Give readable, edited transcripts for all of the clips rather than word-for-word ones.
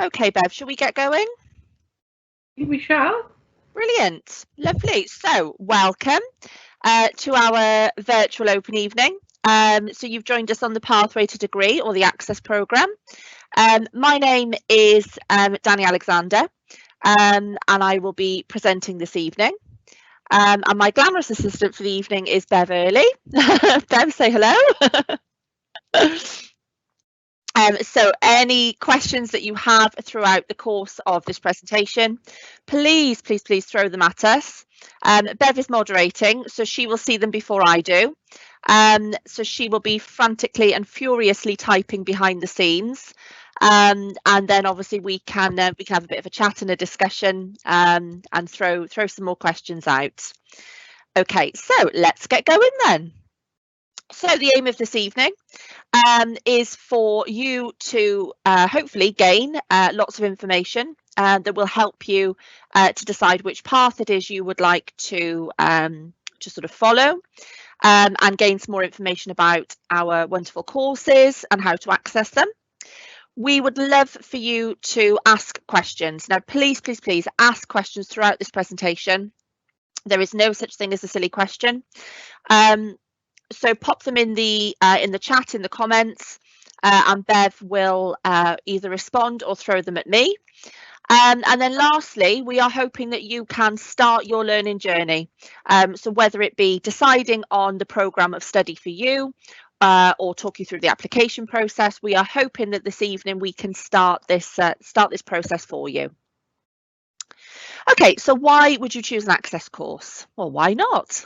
Okay, Bev, shall we get going? We shall. Brilliant. Lovely. So, welcome to our virtual open evening. So you've joined us on the Pathway to Degree or the Access Programme. My name is Danny Alexander, and I will be presenting this evening. And my glamorous assistant for the evening is Bev Early. Bev, say hello. So any questions that you have throughout the course of this presentation, please throw them at us. Bev is moderating, so she will see them before I do. So she will be frantically and furiously typing behind the scenes. And then obviously we can have a bit of a chat and a discussion and throw some more questions out. Okay, so let's get going then. So the aim of this evening is for you to hopefully gain lots of information that will help you to decide which path it is you would like to sort of follow and gain some more information about our wonderful courses and how to access them. We would love for you to ask questions. Now, please ask questions throughout this presentation. There is no such thing as a silly question. So pop them in the chat, in the comments, and Bev will either respond or throw them at me. And then lastly, we are hoping that you can start your learning journey. So whether it be deciding on the programme of study for you or talk you through the application process, we are hoping that this evening we can start this process for you. Okay, so why would you choose an Access course? Well, why not?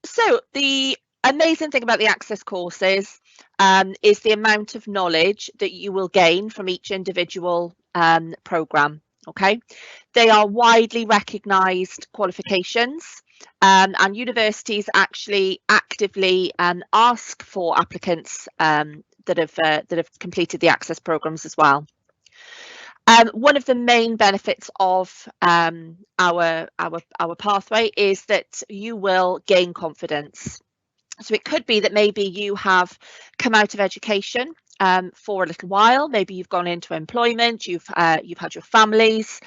So the amazing thing about the Access courses is the amount of knowledge that you will gain from each individual programme. Okay, they are widely recognised qualifications, and universities actually actively ask for applicants that have completed the Access programmes as well. One of the main benefits of our pathway is that you will gain confidence. So it could be that maybe you have come out of education for a little while. Maybe you've gone into employment, you've had your families,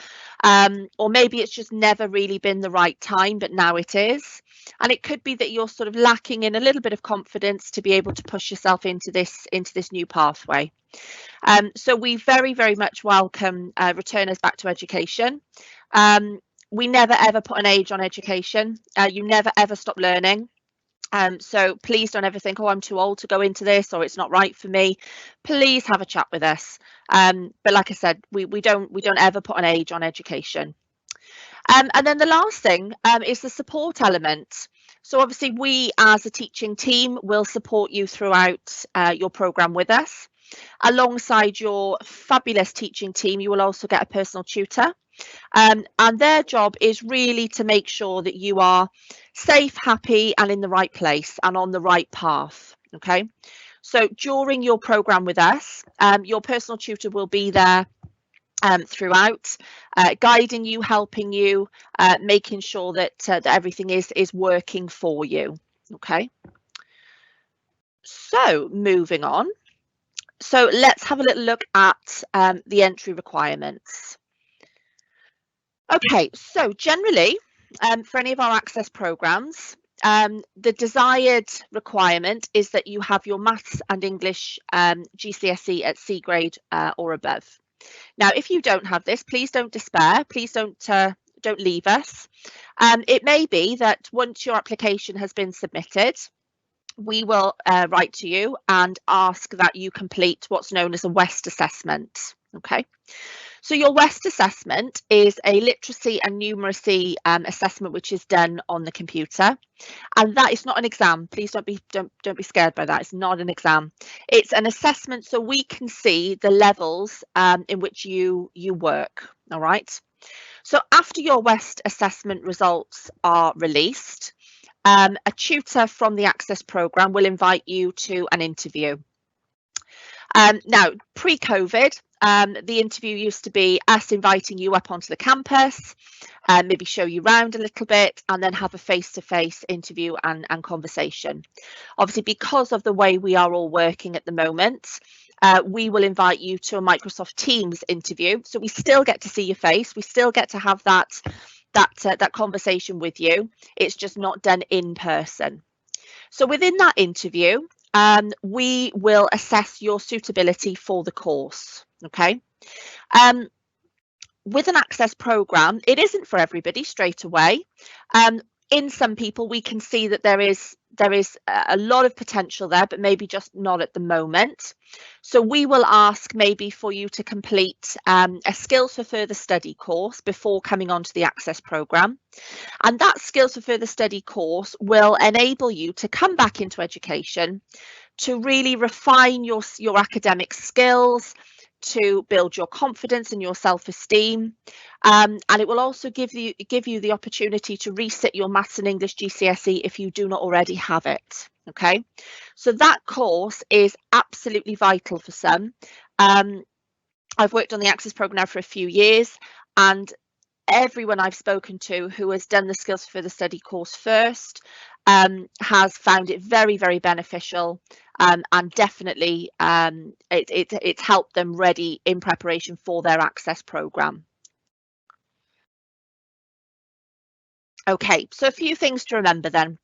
or maybe it's just never really been the right time, but now it is. And it could be that you're sort of lacking in a little bit of confidence to be able to push yourself into this new pathway. So we very much welcome returners back to education. We never ever put an age on education. You never ever stop learning. So please don't ever think, oh, I'm too old to go into this, or it's not right for me. Please have a chat with us. But like I said, we don't ever put an age on education. And then the last thing is the support element. So obviously we as a teaching team will support you throughout your programme with us. Alongside your fabulous teaching team, you will also get a personal tutor. And their job is really to make sure that you are safe, happy, and in the right place and on the right path. Okay, so during your programme with us, your personal tutor will be there throughout, guiding you, helping you, making sure that everything is working for you. Okay, so moving on. So let's have a little look at the entry requirements. Okay, so generally, for any of our Access programmes, the desired requirement is that you have your Maths and English GCSE at C grade or above. Now, if you don't have this, please don't despair. Please don't leave us. It may be that once your application has been submitted, we will write to you and ask that you complete what's known as a WEST assessment. Okay, so your WEST assessment is a literacy and numeracy assessment which is done on the computer, and that is not an exam. Please don't be scared by that. It's not an exam. It's an assessment so we can see the levels in which you work. All right. So after your WEST assessment results are released, a tutor from the Access programme will invite you to an interview. Now, pre-COVID, the interview used to be us inviting you up onto the campus, maybe show you around a little bit, and then have a face-to-face interview and conversation. Obviously, because of the way we are all working at the moment, we will invite you to a Microsoft Teams interview. So we still get to see your face. We still get to have that conversation with you. It's just not done in person. So within that interview, we will assess your suitability for the course. Okay. With an Access programme, it isn't for everybody straight away. In some people, we can see that there is a lot of potential there, but maybe just not at the moment. So we will ask maybe for you to complete a Skills for Further Study course before coming on to the Access programme. And that Skills for Further Study course will enable you to come back into education, to really refine your academic skills, to build your confidence and your self-esteem, and it will also give you the opportunity to resit your Maths and English GCSE if you do not already have it. Okay, so that course is absolutely vital for some. I've worked on the Access programme now for a few years, and everyone I've spoken to who has done the Skills for Further Study course first has found it very, very beneficial, and definitely it's helped them ready in preparation for their Access programme. Okay, so a few things to remember then.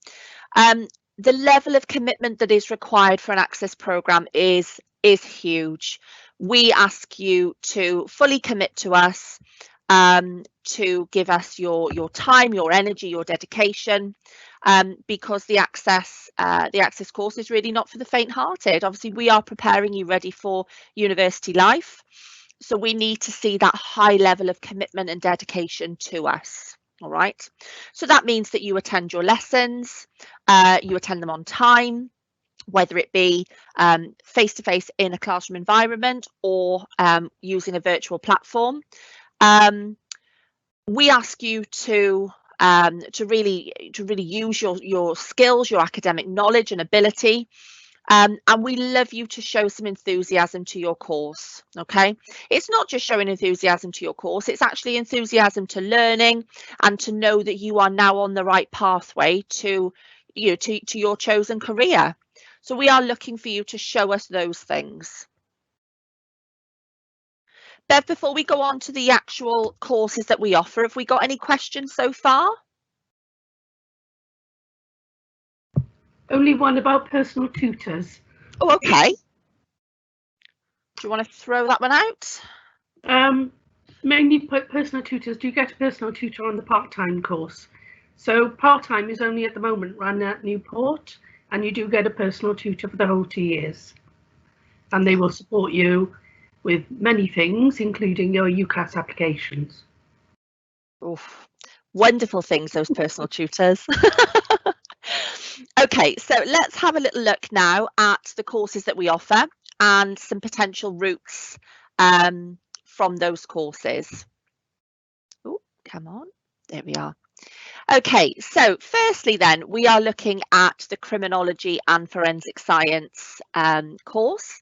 The level of commitment that is required for an Access programme is huge. We ask you to fully commit to us, to give us your time, your energy, your dedication, because the Access course is really not for the faint-hearted. Obviously, we are preparing you ready for university life, so we need to see that high level of commitment and dedication to us. All right, so that means that you attend your lessons, you attend them on time, whether it be face-to-face in a classroom environment or using a virtual platform. We ask you to really use your skills, your academic knowledge and ability, and we love you to show some enthusiasm to your course. Okay, it's not just showing enthusiasm to your course, it's actually enthusiasm to learning and to know that you are now on the right pathway to your chosen career. So we are looking for you to show us those things. Bev, before we go on to the actual courses that we offer, have we got any questions so far? Only one about personal tutors. Oh, okay. Do you want to throw that one out? Mainly personal tutors. Do you get a personal tutor on the part-time course? So part-time is only at the moment run at Newport, and you do get a personal tutor for the whole 2 years. And they will support you with many things, including your UCAS applications. Oof, wonderful things, those personal tutors. Okay, so let's have a little look now at the courses that we offer and some potential routes from those courses. Oh, come on, there we are. Okay, so firstly then, we are looking at the Criminology and Forensic Science course.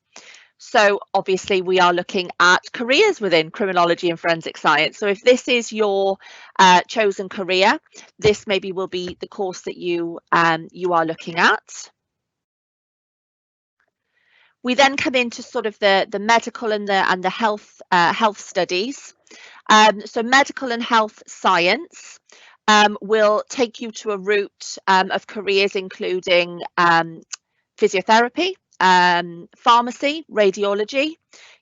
So obviously we are looking at careers within criminology and forensic science. So if this is your chosen career, this maybe will be the course that you are looking at. We then come into sort of the medical and the health studies. So medical and health science will take you to a route of careers including physiotherapy, pharmacy, radiology.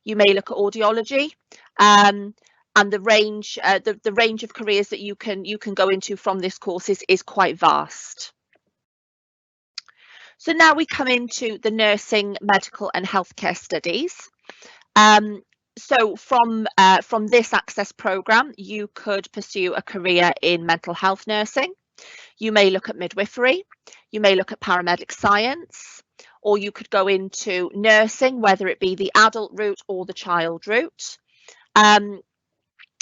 You may look at audiology, and the range of careers that you can go into from this course is quite vast. So now we come into the nursing, medical and healthcare studies. So from this Access programme, you could pursue a career in mental health nursing. You may look at midwifery, you may look at paramedic science, or you could go into nursing, whether it be the adult route or the child route.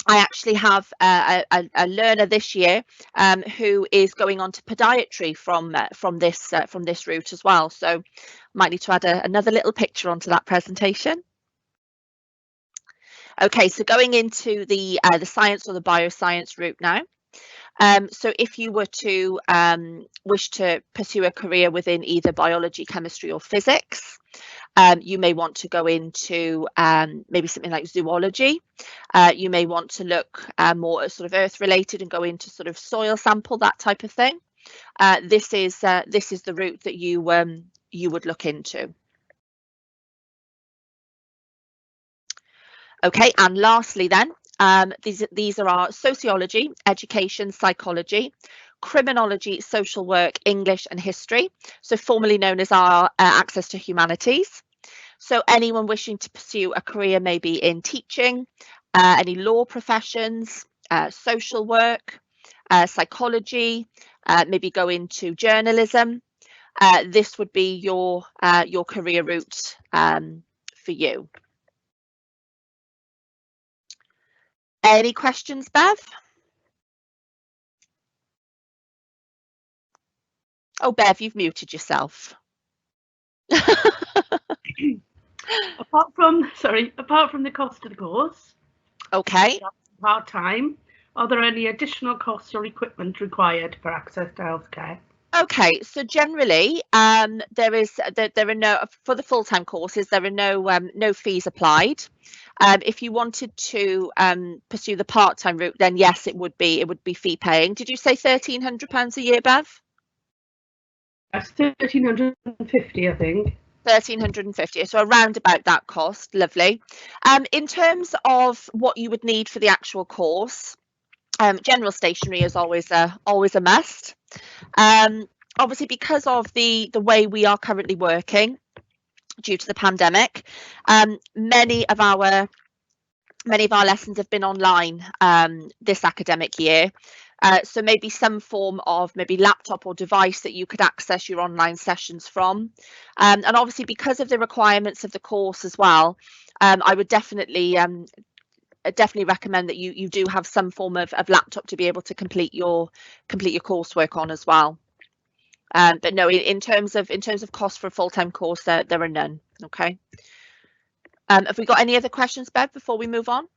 I actually have a learner this year who is going on to podiatry from this route as well. So might need to add another little picture onto that presentation. Okay, so going into the science or the bioscience route now. So if you were to wish to pursue a career within either biology, chemistry or physics, you may want to go into maybe something like zoology. You may want to look more at sort of earth related and go into sort of soil sample, that type of thing. This is the route that you would look into. Okay, and lastly then, these are our sociology, education, psychology, criminology, social work, English and history, so formerly known as our access to humanities. So anyone wishing to pursue a career maybe in teaching, any law professions, social work, psychology, maybe go into journalism, this would be your career route for you. Any questions, Bev? Oh, Bev, you've muted yourself. Apart from the cost of the course, Okay. part-time, are there any additional costs or equipment required for access to healthcare? Okay, so generally, there are no, for the full-time courses, there are no fees applied. If you wanted to pursue the part-time route, then yes, it would be fee paying. Did you say £1,300 a year, Bev? That's 1,350, I think. 1,350, so around about that cost. Lovely. In terms of what you would need for the actual course, general stationery is always a must. Obviously, because of the way we are currently working due to the pandemic, many of our lessons have been online this academic year. So maybe some form of maybe laptop or device that you could access your online sessions from. And obviously, because of the requirements of the course as well, I would definitely recommend that you do have some form of laptop to be able to complete your coursework on as well. But no, in terms of cost for a full-time course, there are none. Okay. Have we got any other questions, Bev, before we move on?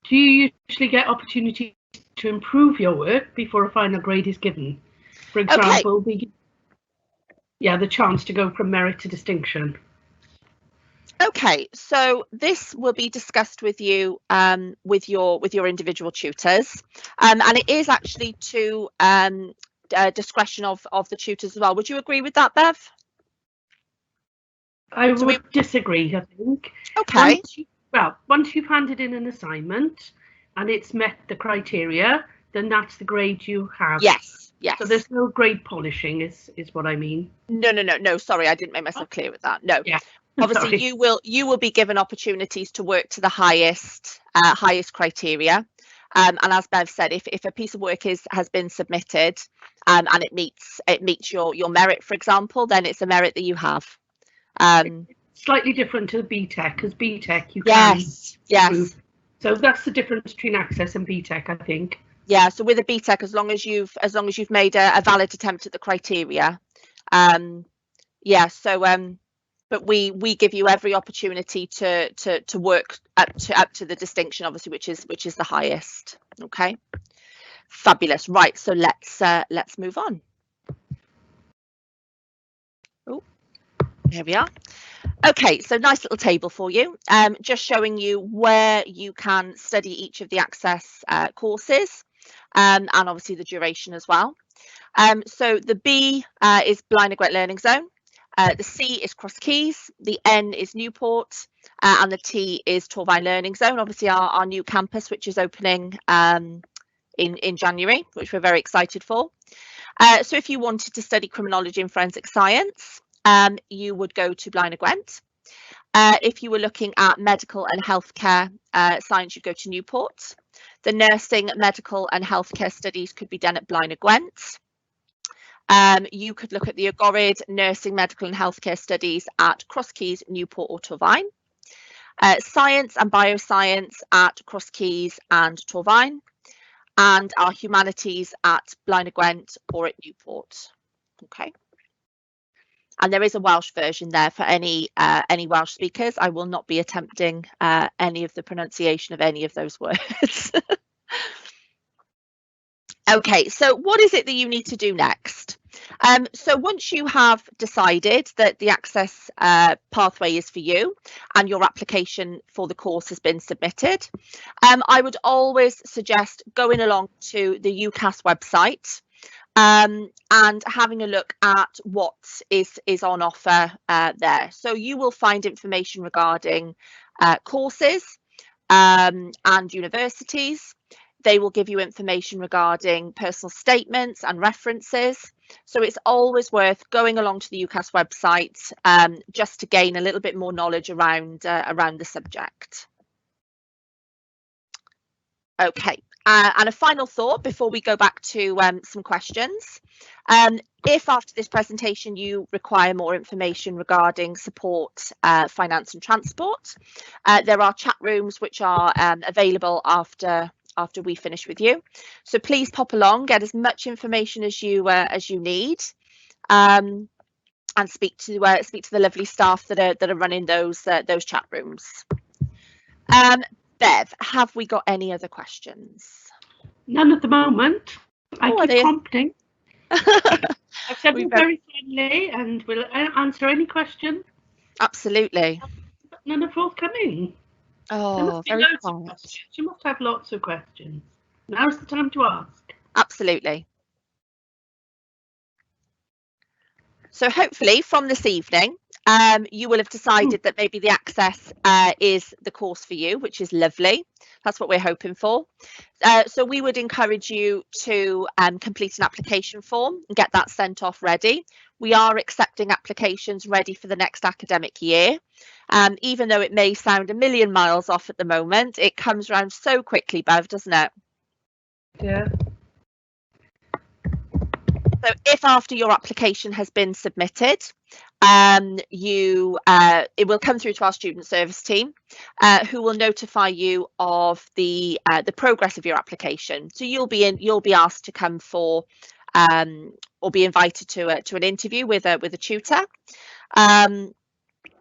Do you usually get opportunities to improve your work before a final grade is given? For example, the chance to go from merit to distinction. Okay, so this will be discussed with you with your individual tutors, and it is actually to discretion of the tutors as well. Would you agree with that, Bev? I would disagree, I think. Okay. Once you've handed in an assignment and it's met the criteria, then that's the grade you have. Yes, yes. So there's no grade polishing, is what I mean. No. Sorry, I didn't make myself clear with that. No. Yeah. Obviously, you will be given opportunities to work to the highest criteria. And as Bev said, if a piece of work has been submitted and it meets your merit, for example, then it's a merit that you have. Slightly different to BTEC, because BTEC you can improve. So that's the difference between Access and BTEC, I think. Yeah. So with a BTEC, as long as you've made a valid attempt at the criteria, but we give you every opportunity to work up to the distinction, obviously, which is the highest. Okay. Fabulous. Right. So let's move on. Oh, here we are. Okay, so nice little table for you, just showing you where you can study each of the Access courses, and obviously the duration as well. So the B is Blaenau Gwent Learning Zone, the C is Cross Keys, the N is Newport, and the T is Torfaen Learning Zone, obviously our new campus, which is opening in January, which we're very excited for. So if you wanted to study criminology and forensic science, you would go to Blaenau Gwent. If you were looking at medical and healthcare science, you'd go to Newport. The nursing, medical and healthcare studies could be done at Blaenau Gwent. You could look at the Agored nursing, medical and healthcare studies at Cross Keys, Newport or Torfaen. Science and bioscience at Cross Keys and Torfaen. And our humanities at Blaenau Gwent or at Newport. Okay. And there is a Welsh version there for any Welsh speakers. I will not be attempting any of the pronunciation of any of those words. Okay, so what is it that you need to do next? So once you have decided that the access pathway is for you and your application for the course has been submitted, I would always suggest going along to the UCAS website and having a look at what is on offer there. So you will find information regarding courses and universities. They will give you information regarding personal statements and references. So it's always worth going along to the UCAS website just to gain a little bit more knowledge around the subject. Okay, and a final thought before we go back to some questions. If after this presentation you require more information regarding support, finance and transport, there are chat rooms which are available after we finish with you. So please pop along, get as much information as you need, and speak to the lovely staff that are running those chat rooms. Bev, have we got any other questions? None at the moment. I keep prompting. I've said we're very friendly and we'll answer any question. Absolutely. But none are forthcoming. Oh, very quiet. You must have lots of questions. Now's the time to ask. Absolutely. So hopefully from this evening, you will have decided that maybe the access is the course for you, which is lovely. That's what we're hoping for. So we would encourage you to complete an application form and get that sent off ready. We are accepting applications ready for the next academic year. Even though it may sound a million miles off at the moment, it comes around so quickly, Bev, doesn't it? Yeah. So if after your application has been submitted, it will come through to our student service team, who will notify you of the progress of your application. So you'll be asked to come for or be invited to an interview with a tutor. And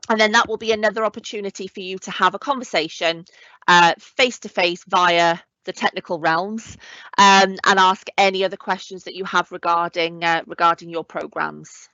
then that will be another opportunity for you to have a conversation face to face via the technical realms, and ask any other questions that you have regarding your programs.